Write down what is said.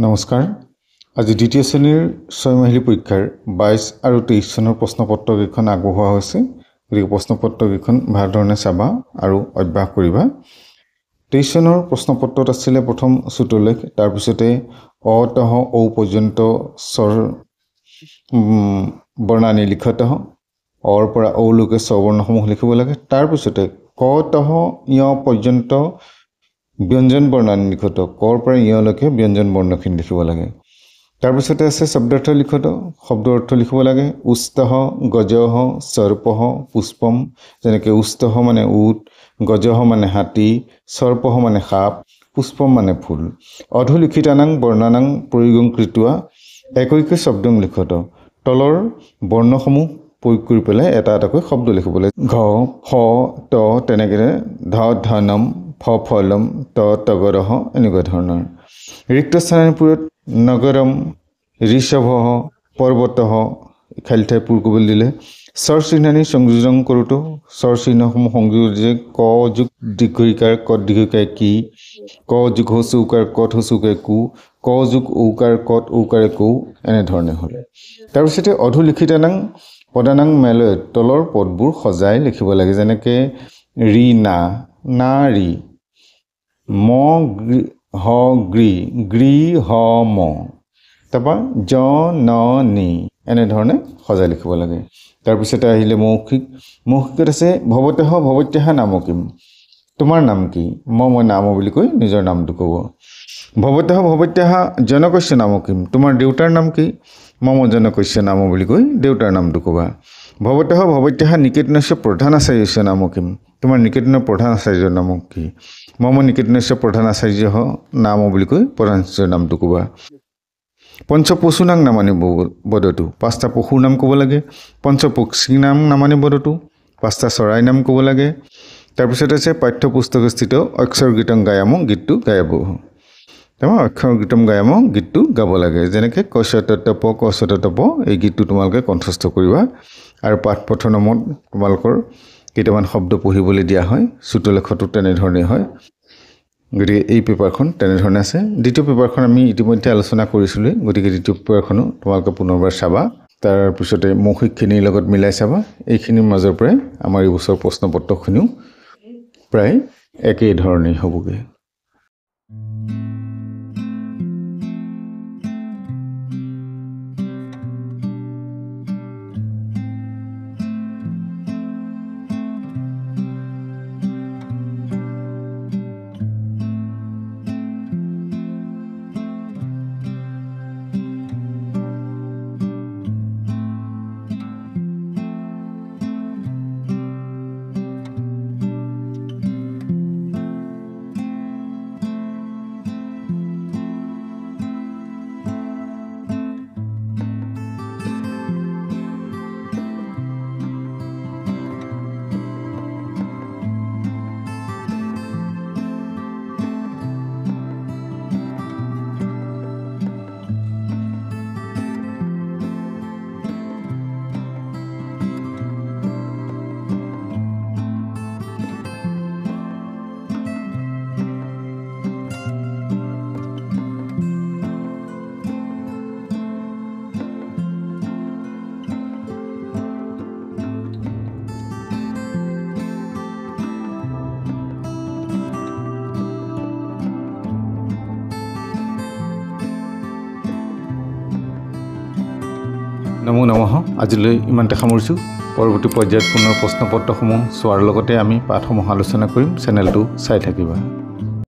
নমস্কাৰ। আজি দ্বিতীয় শ্ৰেণীৰ 6 মাহিলী পৰীক্ষাৰ 22 আৰু 23 চনৰ প্ৰশ্নপত্ৰকেইখন আগবঢ়োৱা হৈছে। গতিকে প্ৰশ্নপত্ৰকেইখন ভাল ধৰণে চাবা আৰু অভ্যাস কৰিবা। 23 চনৰ প্ৰশ্নপত্ৰত আছিলে প্ৰথম চুটলেখ, তাৰপিছতে অতঃ ঔ পৰ্যন্ত স্বৰ বৰ্ণানী লিখতঃ, অৰ পৰা ঔলৈকে স্বৰবৰ্ণসমূহ লিখিব লাগে। তাৰপিছতে কতঃ ঞ পৰ্যন্ত ব্যঞ্জন বৰ্ণানী লিখত, কৰ পৰা ইয়লৈকে ব্যঞ্জন বৰ্ণখিনি লিখিব লাগে। তাৰপিছতে আছে শব্দাৰ্থ লিখত, শব্দ অৰ্থ লিখিব লাগে। উষ্টঃ গজঃ সৰ্পঃ পুষ্পম, যেনেকৈ উষ্টঃ মানে উট, গজঃ মানে হাতী, সৰ্পঃ মানে সাপ, পুষ্পম মানে ফুল। অধোলিখিতানাং বৰ্ণানাং প্ৰয়োগং কৃত্বা একৈকে শব্দং লিখত, তলৰ বৰ্ণসমূহ প্ৰয়োগ কৰি পেলাই এটা এটাকৈ শব্দ লিখিব লাগে। ঘ ফ ত তেনেকৈ ধ ধনম ফ ফলম ত তগৰহ এনেকুৱা ধৰণৰ। ৰিক্ত স্থানপুৰত নগৰম ঋষভঃ পৰ্বতঃ খালী ঠাই পূৰ কৰিবলৈ দিলে। স্বৰ চিহ্নানি সংযোজন কৰোঁতো স্বৰ চিহ্নসমূহ সংযোগ যে ক যোগ দীৰ্ঘিকাৰ কত দীৰ্ঘিকাৰ কি, ক যোগ হচৌকাৰ কত হচৌকাৰ কু, ক যোগ ঔকাৰ কত ঔকাৰে কৌ, এনেধৰণে হ'ল। তাৰপিছতে অধোলিখিতানাং পদানাং মেলয়, তলৰ পদবোৰ সজাই লিখিব লাগে। যেনেকৈ ৰি না, না ৰি, ম হ গ্ৰী, গ্ৰী হ ম, তাৰপৰা জ ন নি, এনেধৰণে সজাই লিখিব লাগে। তাৰপিছতে আহিলে মৌখিক। মৌখিকত আছে ভৱতঃ ভৱত্যাহ নাম কিম, তোমাৰ নাম কি? মই নাম বুলি কৈ নিজৰ নামটো ক'ব। ভৱতঃ ভৱত্যাহ জনকস্য নাম কিম, তোমাৰ দেউতাৰ নাম কি? মম জনকস্য নাম বুলি কৈ দেউতাৰ নামটো ক'বা। ভৱতঃ ভৱত্যাহ নিকেতনস্য প্ৰধান আচাৰ্যস্য নাম কিম, তোমাৰ নিকেতনৰ প্ৰধান আচাৰ্যৰ নাম কি? মম নিকেতনস্য প্ৰধান আচাৰ্য নাম বুলি কৈ প্ৰধান আচাৰ্যৰ নামটো ক'বা। পঞ্চ পশুনাং নামানি বদতো, 5টা পশুৰ নাম ক'ব লাগে। পঞ্চ পক্ষী নাম নামানি বদতো, 5টা চৰাইৰ নাম ক'ব লাগে। তাৰপিছত আছে পাঠ্যপুস্তকস্থিত অক্ষৰ গীতং গায়াম, গীতটো গায়াব। তাৰপৰা অক্ষৰ গীতম গায়াম, গীতটো গাব লাগে। যেনেকৈ কচতপ কচতপ, এই গীতটো তোমালোকে কণ্ঠস্থ কৰিবা। আৰু পাঠ পঠনমত তোমালোকৰ কেইটামান শব্দ পঢ়িবলৈ দিয়া হয়। চুটলেখতো তেনেধৰণেই হয়। গতিকে এই পেপাৰখন তেনেধৰণে আছে। দ্বিতীয় পেপাৰখন আমি ইতিমধ্যে আলোচনা কৰিছিলোঁ, গতিকে দ্বিতীয় পেপাৰখনো তোমালোকে পুনৰবাৰ চাবা। তাৰপিছতে মৌখিকখিনিৰ লগত মিলাই চাবা। এইখিনিৰ মাজৰ পৰাই আমাৰ এই বছৰ প্ৰশ্নপত্ৰখিনিও প্ৰায় একেই ধৰণেই হ'বগৈ। নমো নমঃ। আজিলৈ ইমানতে সামৰিছোঁ। পৰৱৰ্তী পৰ্যায়ত পুনৰ প্ৰশ্নপত্ৰসমূহ চোৱাৰ লগতে আমি পাঠসমূহ আলোচনা কৰিম। চেনেলটো চাই থাকিবা।